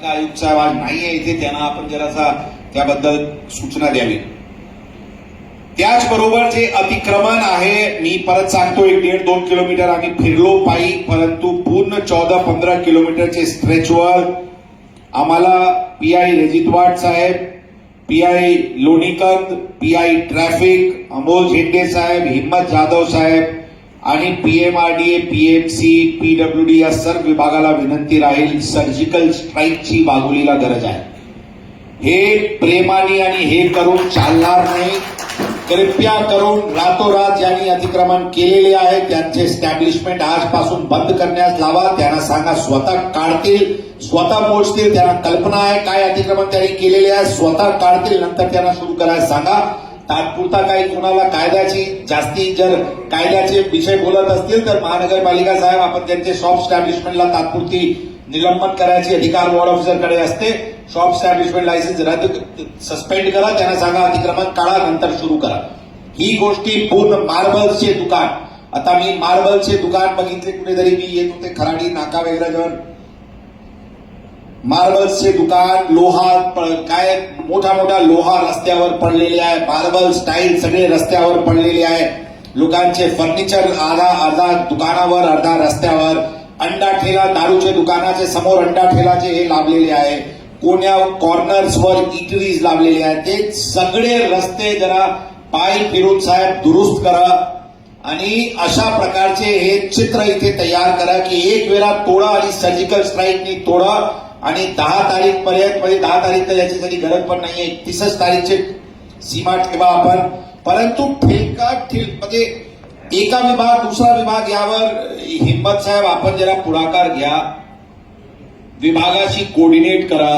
आयुक्त साहेब आज नाहीये इथे, त्यांना आपण जरासा त्याबद्दल सूचना द्यावी. त्याचबरोबर जे अतिक्रमण आहे, मी परत सांगतो, 1.5-2 किलोमीटर आम्ही फिरलो पायी, परंतु पूर्ण 14-15 किलोमीटरचे स्ट्रेचवर आम्हाला पीआय रजितवाड साहेब, PI Lonikand, PI traffic Amol झेंडे साहेब, हिम्मत जाधव साहेब आणि पीएमआरडीए, पीएमसी, पीडब्ल्यूडी या सर्व विभागाला विनंती राहील, सर्जिकल स्ट्राईकची वाघोलीला गरज आहे. हे प्रेमाने आणि हे करून चालणार नाही. कृपया करून रातोरात ज्यांनी अतिक्रमण केलेले आहे त्यांचे स्टॅब्लिशमेंट आजपासून बंद करण्यास लावा. त्यांना सांगा स्वतः काढतील, स्वतः मोजतील. त्यांना कल्पना आहे काय अतिक्रमण त्यांनी केलेले आहे, स्वतः काढतील, नंतर त्यांना सुरू करायला सांगा. तात्पुरता काही कुणाला कायद्याची जास्ती जर कायद्याचे विषय बोलत असतील तर महानगरपालिका साहेब आपण त्यांचे शॉप स्टॅब्लिशमेंटला तात्पुरती निलंबन करायची अधिकार वॉर्ड ऑफिसरकडे असते. शॉप स्टॅब्लिशमेंट लायसन्स रद्द सस्पेंड करा, त्यांना सांगा अतिक्रमण काढा, नंतर सुरू करा. ही गोष्टी पूर्ण मार्बल्सचे दुकान, आता मी मार्बलचे दुकान बघितले कुठेतरी, मी येत होते खराडी नाका वगैरे जवळ, मार्बल्सचे दुकान, लोहा काय मोठा मोठा लोहा रस्त्यावर पडलेले आहे, मार्बल स्टाईल सगळे रस्त्यावर पडलेले आहे. लोकांचे फर्निचर अर्धा दुकानावर अर्धा रस्त्यावर, अंडा ठेला दारूचे दुकानाचे समोर अंडा ठेलाचे हे लावलेले आहे, कोण्या कॉर्नर्सवर इटरीज लावलेले आहेत. ते सगळे रस्ते जरा पाय फिरून साहेब दुरुस्त करा आणि अशा प्रकारचे हे चित्र इथे तयार करा की एक वेळा तोडा आणि सर्जिकल स्ट्राईकनी तोडा आणि 10 तारीख पर्यंत, म्हणजे 10 तारीख तर याची गरज पण नाहीये, 31 तारीखची सीमा ठेवा आपण. परंतु म्हणजे एका विभाग दुसरा विभाग यावर हिम्मत साहेब आपण जरा पुढाकार घ्या, विभागाशी कोऑर्डिनेट करा.